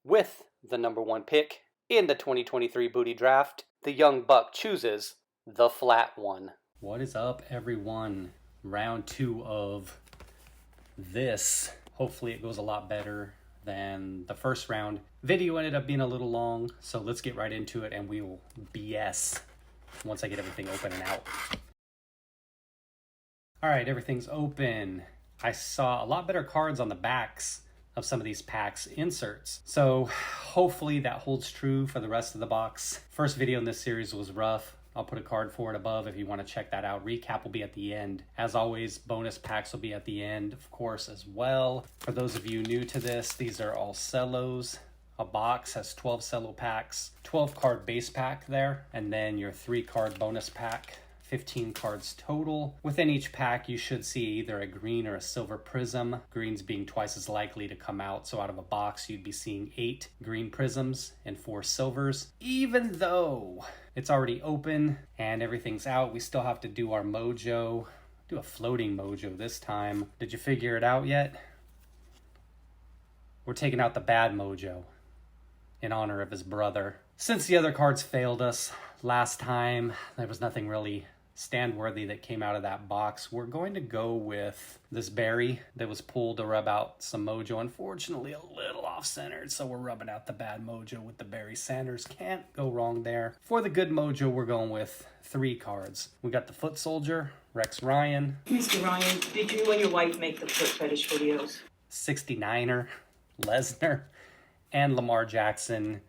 With the #1 pick in the 2023 Booty Draft, the young buck chooses the flat one. What is up, everyone? Round 2 of this. Hopefully it goes a lot better than the first round. Video ended up being a little long, so let's get right into it and we will BS once I get everything open and out. Alright, everything's open. I saw a lot better cards on the backs of some of these packs inserts. So hopefully that holds true for the rest of the box. First video in this series was rough. I'll put a card for it above if you want to check that out. Recap will be at the end. As always, bonus packs will be at the end, of course, as well. For those of you new to this, these are all cellos. A box has 12 cello packs, 12 card base pack there, and then your 3 card bonus pack. 15 cards total. Within each pack, you should see either a green or a silver Prizm, greens being twice as likely to come out. So out of a box, you'd be seeing 8 green Prizms and 4 silvers. Even though it's already open and everything's out, we still have to do our mojo. Do a floating mojo this time. Did you figure it out yet? We're taking out the bad mojo in honor of his brother. Since the other cards failed us last time, there was nothing really stand-worthy that came out of that box. We're going to go with this berry that was pulled to rub out some mojo. Unfortunately, a little off-centered, so we're rubbing out the bad mojo with the Barry Sanders. Can't go wrong there. For the good mojo, we're going with 3 cards. We got the Foot Soldier, Rex Ryan. Mr. Ryan, did you and your wife make the foot fetish videos? 69er, Lesnar, and Lamar Jackson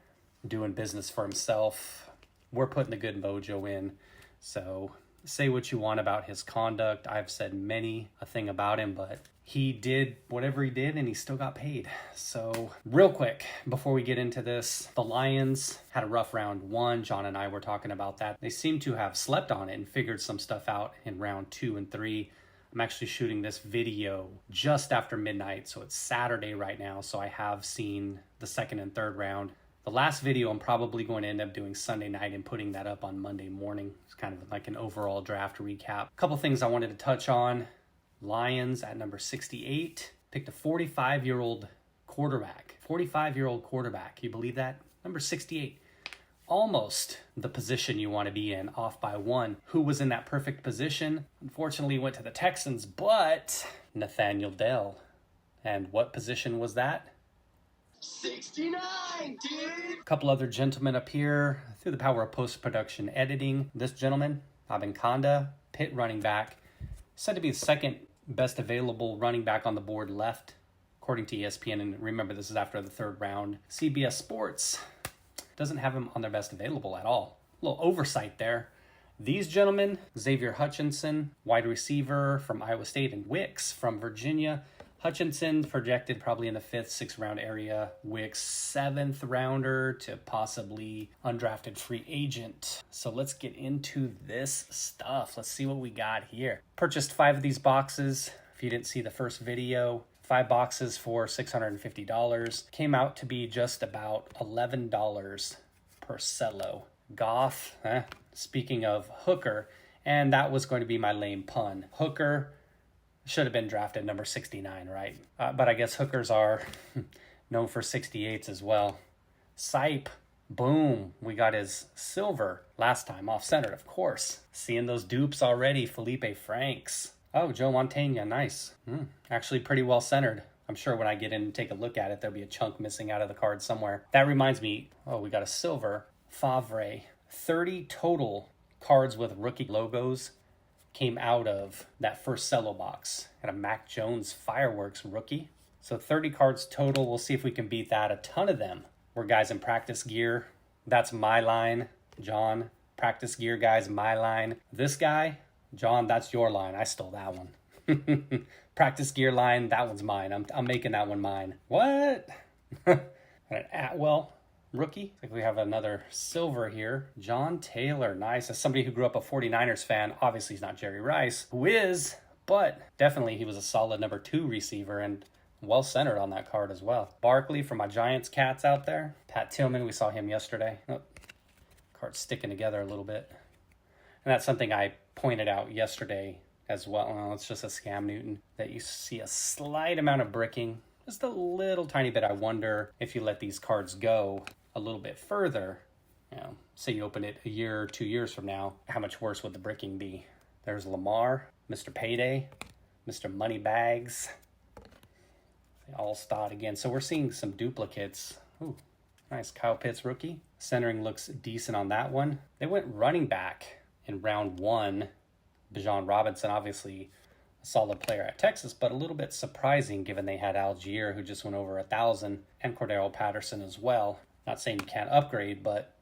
doing business for himself. We're putting the good mojo in, so say what you want about his conduct. I've said many a thing about him, but he did whatever he did and he still got paid. So real quick, before we get into this, the Lions had a rough round 1. John and I were talking about that. They seem to have slept on it and figured some stuff out in round 2 and 3. I'm actually shooting this video just after midnight, so it's Saturday right now, so I have seen the 2nd and 3rd round. The last video I'm probably going to end up doing Sunday night and putting that up on Monday morning. It's kind of like an overall draft recap. A couple things I wanted to touch on. Lions at number 68 picked a 45-year-old quarterback. 45-year-old quarterback. Can you believe that? Number 68. Almost the position you want to be in, off by 1. Who was in that perfect position? Unfortunately, went to the Texans, but Nathaniel Dell. And what position was that? 69, dude! A couple other gentlemen up here through the power of post-production editing. This gentleman, Abankanda, Pitt running back, said to be the 2nd best available running back on the board left, according to ESPN. And remember, this is after the 3rd round. CBS Sports doesn't have him on their best available at all. A little oversight there. These gentlemen, Xavier Hutchinson, wide receiver from Iowa State, and Wicks from Virginia. Hutchinson projected probably in the 5th, 6th round area. Wicks 7th rounder to possibly undrafted free agent. So let's get into this stuff. Let's see what we got here. Purchased 5 of these boxes. If you didn't see the first video, 5 boxes for $650. Came out to be just about $11 per cello. Goff, speaking of Hooker, and that was going to be my lame pun. Hooker should have been drafted number 69, right? But I guess hookers are known for 68s as well. Sipe, boom. We got his silver last time, off-centered, of course. Seeing those dupes already, Felipe Franks. Oh, Joe Montana, nice. Actually pretty well centered. I'm sure when I get in and take a look at it, there'll be a chunk missing out of the card somewhere. That reminds me, we got a silver. Favre. 30 total cards with rookie logos came out of that first cello box. Got a Mac Jones Fireworks rookie. So 30 cards total. We'll see if we can beat that. A ton of them were guys in practice gear. That's my line, John. Practice gear guys, my line. This guy, John, that's your line. I stole that one. Practice gear line, that one's mine. I'm making that one mine. What? An Atwell rookie. I think we have another silver here. John Taylor, nice. As somebody who grew up a 49ers fan, obviously he's not Jerry Rice, who is, but definitely he was a solid number 2 receiver and well centered on that card as well. Barkley for my Giants cats out there. Pat Tillman, we saw him yesterday. Card's sticking together a little bit. And that's something I pointed out yesterday as well. Well, it's just a scam Newton that you see a slight amount of bricking Just a little tiny bit. I wonder if you let these cards go a little bit further, you know, say you open it a year or 2 years from now, how much worse would the bricking be? There's Lamar, Mr. Payday, Mr. Moneybags. They all start again. So we're seeing some duplicates. Ooh, nice. Kyle Pitts rookie. Centering looks decent on that one. They went running back in round 1. Bijan Robinson, obviously a solid player at Texas, but a little bit surprising given they had Algier, who just went over 1,000, and Cordero Patterson as well. Not saying you can't upgrade, but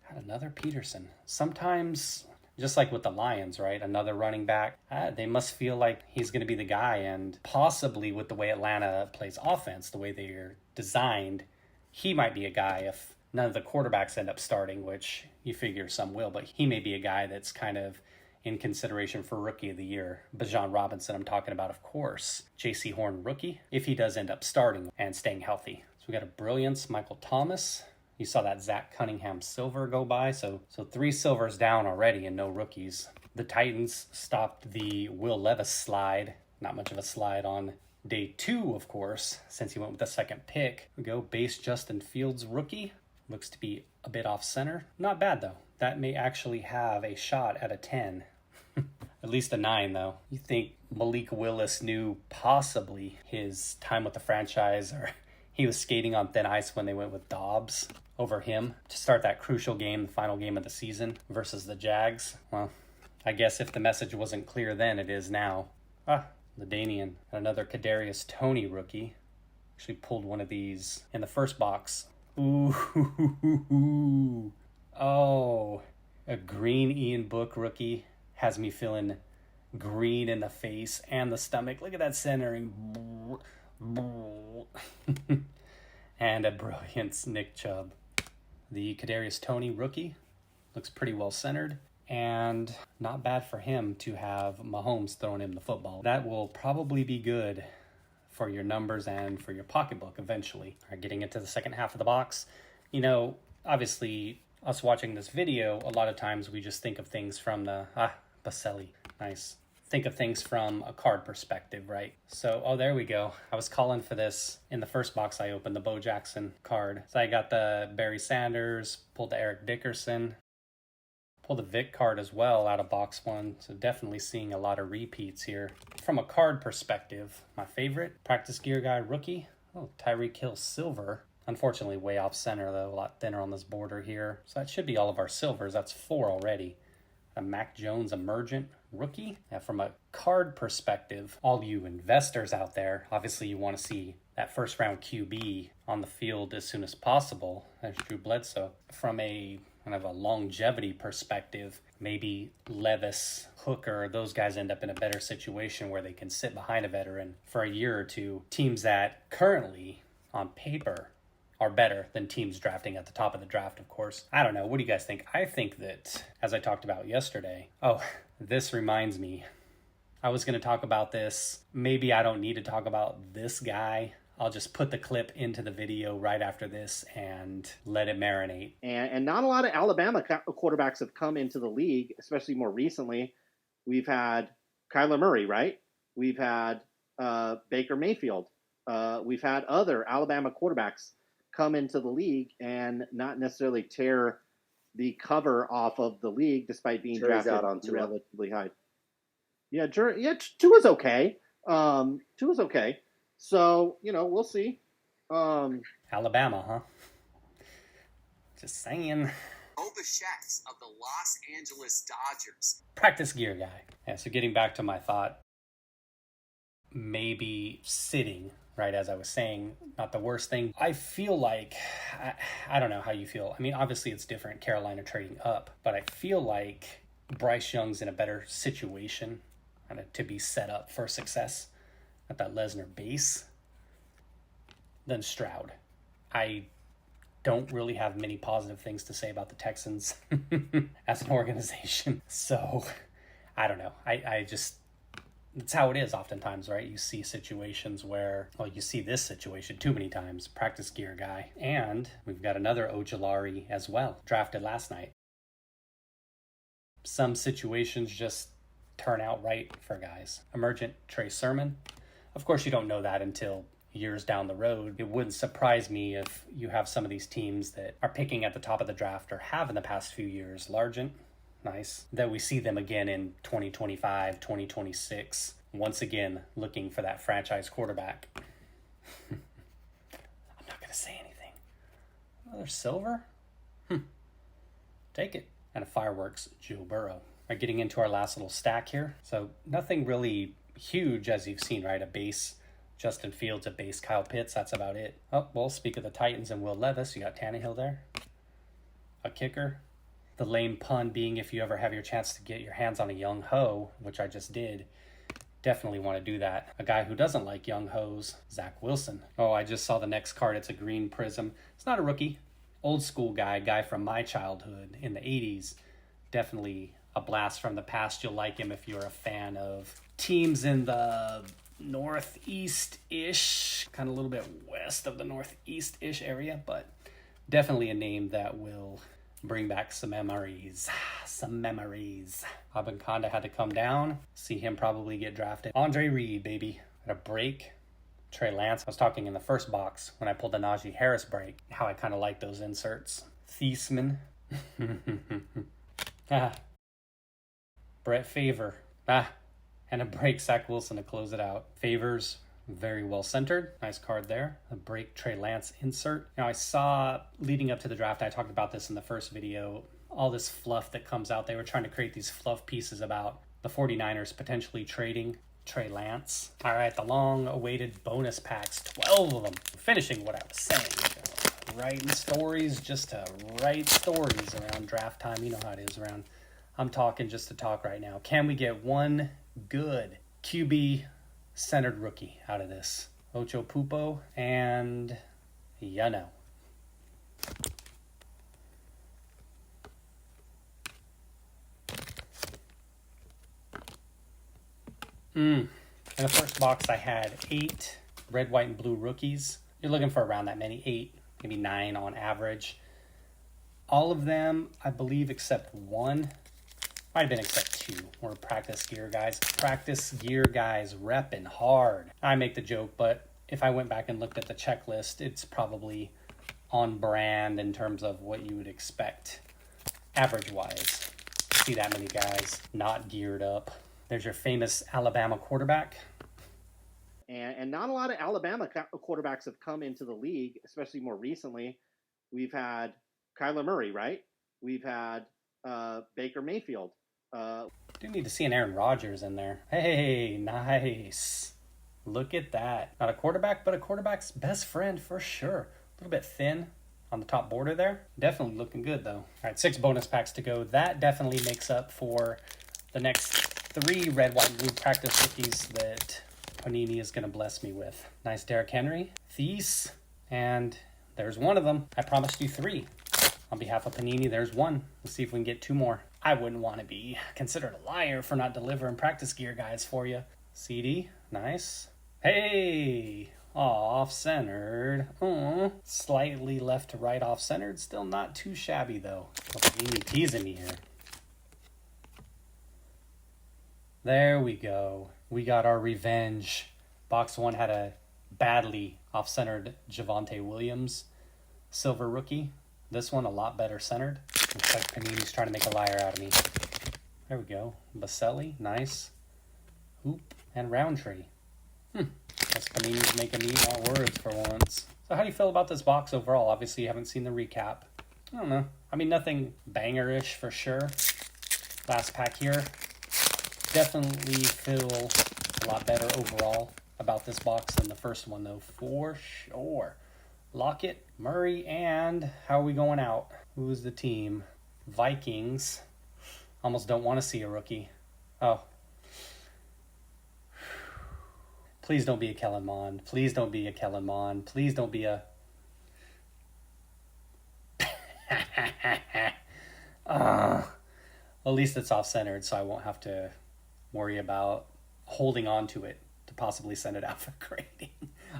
had another Peterson. Sometimes, just like with the Lions, right? Another running back. They must feel like he's going to be the guy, and possibly with the way Atlanta plays offense, the way they're designed, he might be a guy if none of the quarterbacks end up starting, which you figure some will, but he may be a guy that's kind of in consideration for Rookie of the Year. Bijan Robinson, I'm talking about, of course. J.C. Horn rookie, if he does end up starting and staying healthy. So we got a Brilliance, Michael Thomas. You saw that Zach Cunningham silver go by. So 3 silvers down already and no rookies. The Titans stopped the Will Levis slide. Not much of a slide on day 2, of course, since he went with the second pick. We go base Justin Fields rookie. Looks to be a bit off center. Not bad though. That may actually have a shot at a 10. At least a 9, though. You think Malik Willis knew possibly his time with the franchise, or he was skating on thin ice when they went with Dobbs over him to start that crucial game, the final game of the season versus the Jags? Well, I guess if the message wasn't clear then, it is now. Ladanian. Another Kadarius Toney rookie. Actually pulled one of these in the first box. Ooh. Oh, a green Ian Book rookie. Has me feeling green in the face and the stomach. Look at that centering. And a Brilliance Nick Chubb. The Kadarius Toney rookie looks pretty well centered. And not bad for him to have Mahomes throwing him the football. That will probably be good for your numbers and for your pocketbook eventually. All right, getting into the second half of the box. You know, obviously, us watching this video, a lot of times we just think of things from the... Baselli. Nice. Think of things from a card perspective, right? So, oh, there we go. I was calling for this in the first box I opened, the Bo Jackson card. So I got the Barry Sanders, pulled the Eric Dickerson, pulled the Vic card as well out of box 1. So definitely seeing a lot of repeats here. From a card perspective, my favorite, Practice Gear Guy rookie. Oh, Tyreek Hill silver. Unfortunately, way off center though, a lot thinner on this border here. So that should be all of our silvers. That's 4 already. A Mac Jones emergent rookie. Now, from a card perspective, all you investors out there, obviously you want to see that first round QB on the field as soon as possible. There's Drew Bledsoe. From a kind of a longevity perspective, maybe Levis, Hooker, those guys end up in a better situation where they can sit behind a veteran for a year or two. Teams that currently, on paper, are better than teams drafting at the top of the draft, of course. I don't know. What do you guys think? I think that, as I talked about yesterday, this reminds me. I was going to talk about this. Maybe I don't need to talk about this guy. I'll just put the clip into the video right after this and let it marinate. And not a lot of Alabama quarterbacks have come into the league, especially more recently. We've had Kyler Murray, right? We've had Baker Mayfield. We've had other Alabama quarterbacks come into the league and not necessarily tear the cover off of the league despite being drafted out on relatively high. Tua's okay. Tua's okay. So, we'll see. Alabama, huh? Just saying. Obacheks of the Los Angeles Dodgers. Practice Gear Guy. Yeah, so getting back to my thought, maybe sitting, right, as I was saying, not the worst thing. I feel like, I don't know how you feel. I mean, obviously it's different, Carolina trading up, but I feel like Bryce Young's in a better situation to be set up for success at that Lesnar base than Stroud. I don't really have many positive things to say about the Texans as an organization. So, I don't know. I just... It's how it is oftentimes, right? You see situations where, you see this situation too many times. Practice Gear Guy. And we've got another Ojulari as well, drafted last night. Some situations just turn out right for guys. Emergent Trey Sermon. Of course, you don't know that until years down the road. It wouldn't surprise me if you have some of these teams that are picking at the top of the draft or have in the past few years. Largent, nice. That we see them again in 2025, 2026. Once again, looking for that franchise quarterback. I'm not going to say anything. Another silver? Take it. And a fireworks, Joe Burrow. All right, getting into our last little stack here. So nothing really huge as you've seen, right? A base Justin Fields, a base Kyle Pitts. That's about it. Oh, well, speak of the Titans and Will Levis. You got Tannehill there. A kicker. The lame pun being if you ever have your chance to get your hands on a young ho, which I just did, definitely want to do that. A guy who doesn't like young hoes, Zach Wilson. Oh, I just saw the next card. It's a green Prizm. It's not a rookie. Old school guy from my childhood in the 80s. Definitely a blast from the past. You'll like him if you're a fan of teams in the northeast-ish, kind of a little bit west of the northeast-ish area, but definitely a name that will bring back some memories. Abanconda had to come down. See him probably get drafted. Andre Reed, baby. At a break. Trey Lance. I was talking in the first box when I pulled the Najee Harris break, how I kind of like those inserts. Thiesman. Brett Favor. And a break Zach Wilson to close it out. Favors, very well centered. Nice card there. A break Trey Lance insert. Now I saw leading up to the draft, I talked about this in the first video, all this fluff that comes out. They were trying to create these fluff pieces about the 49ers potentially trading Trey Lance. All right, the long-awaited bonus packs, 12 of them. Finishing what I was saying. Writing stories just to write stories around draft time. You know how it is around. I'm talking just to talk right now. Can we get one good QB-centered rookie out of this? Ocho Pupo and Yano. In the first box, I had 8 red, white, and blue rookies. You're looking for around that many, 8, maybe 9 on average. All of them, I believe, except one. Might have been except 2. We're practice gear guys. Practice gear guys repping hard. I make the joke, but if I went back and looked at the checklist, it's probably on brand in terms of what you would expect average-wise. See that many guys not geared up. There's your famous Alabama quarterback. And not a lot of Alabama quarterbacks have come into the league, especially more recently. We've had Kyler Murray, right? We've had Baker Mayfield. Do need to see an Aaron Rodgers in there. Hey, nice. Look at that. Not a quarterback, but a quarterback's best friend for sure. A little bit thin on the top border there. Definitely looking good, though. All right, 6 bonus packs to go. That definitely makes up for the next 3 red, white, and blue practice rookies that Panini is going to bless me with. Nice Derrick Henry, Thies, and there's one of them. I promised you 3. On behalf of Panini, there's 1. Let's see if we can get 2 more. I wouldn't want to be considered a liar for not delivering practice gear guys for you. CD, nice. Hey, off-centered. Slightly left to right off-centered. Still not too shabby, though. Panini teasing me here. There we go. We got our revenge. Box 1 had a badly off-centered Javonte Williams. Silver rookie. This one a lot better centered. Looks like Panini's trying to make a liar out of me. There we go. Baselli, nice. Hoop and Roundtree. Guess Panini's making me want words for once. So how do you feel about this box overall? Obviously you haven't seen the recap. I don't know. I mean, nothing banger-ish for sure. Last pack here. Definitely feel a lot better overall about this box than the first one, though, for sure. Lockett, Murray, and how are we going out? Who's the team? Vikings. Almost don't want to see a rookie. Oh. Please don't be a Kellen Mond. Please don't be a Kellen Mond. Please don't be a... At least it's off-centered, so I won't have to worry about holding on to it to possibly send it out for grading.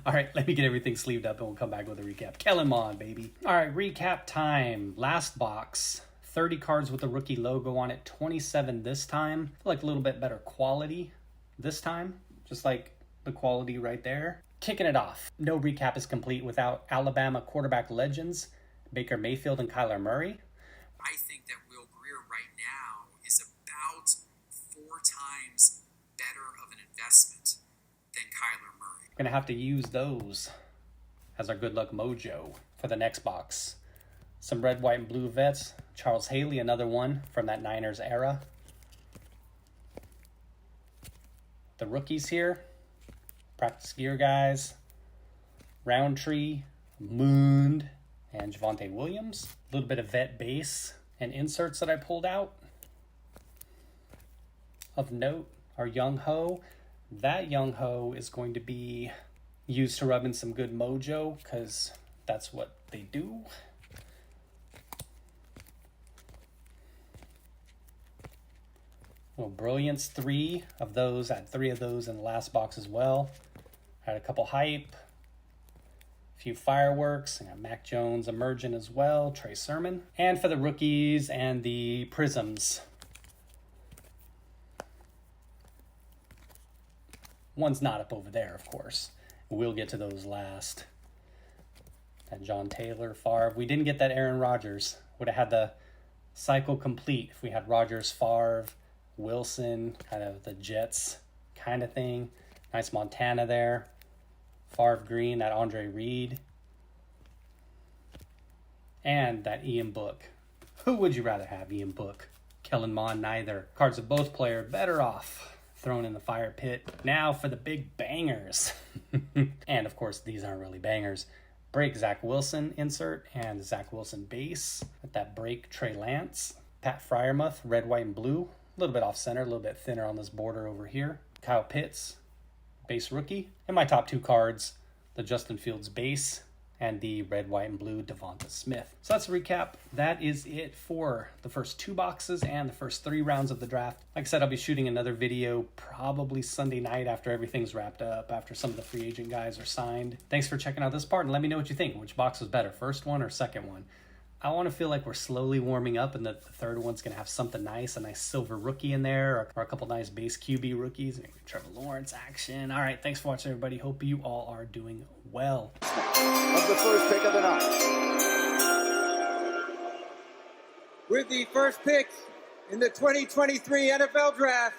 All right, let me get everything sleeved up and we'll come back with a recap. Kellen Mond, baby. All right, recap time. Last box. 30 cards with the rookie logo on it. 27 this time. I feel like a little bit better quality this time. Just like the quality right there. Kicking it off. No recap is complete without Alabama quarterback legends Baker Mayfield and Kyler Murray. I think that Will Greer right now is about 4 times better of an investment than Kyler Murray. We're going to have to use those as our good luck mojo for the next box. Some red, white, and blue vets. Charles Haley, another one from that Niners era. The rookies here. Practice gear guys. Roundtree, Moond, and Javonte Williams. A little bit of vet base and inserts that I pulled out. Of note, our Young Ho. That Young Ho is going to be used to rub in some good mojo because that's what they do. Well, Brilliance, 3 of those. I had 3 of those in the last box as well. Had a couple hype. A few fireworks. I got Mac Jones emerging as well. Trey Sermon. And for the rookies and the Prizms. One's not up over there, of course. We'll get to those last. That John Taylor, Favre. We didn't get that Aaron Rodgers. Would have had the cycle complete if we had Rodgers, Favre, Wilson, kind of the Jets kind of thing. Nice Montana there. Favre Green, that Andre Reed. And that Ian Book. Who would you rather have, Ian Book? Kellen Mond, neither. Cards of both players better off thrown in the fire pit. Now for the big bangers. And of course, these aren't really bangers. Break Zach Wilson insert and Zach Wilson base. With that break Trey Lance. Pat Fryermuth, red, white, and blue. A little bit off center, a little bit thinner on this border over here. Kyle Pitts, base rookie. And my top 2 cards, the Justin Fields base and the red, white, and blue Devonta Smith. So that's a recap. That is it for the first 2 boxes and the first 3 rounds of the draft. Like I said, I'll be shooting another video probably Sunday night after everything's wrapped up, after some of the free agent guys are signed. Thanks for checking out this part, and let me know what you think. Which box was better, first one or second one? I want to feel like we're slowly warming up and that the third one's going to have something nice, a nice silver rookie in there, or a couple nice base QB rookies, maybe Trevor Lawrence action. All right, thanks for watching, everybody. Hope you all are doing well. Of the first pick of the night. With the first pick in the 2023 NFL Draft,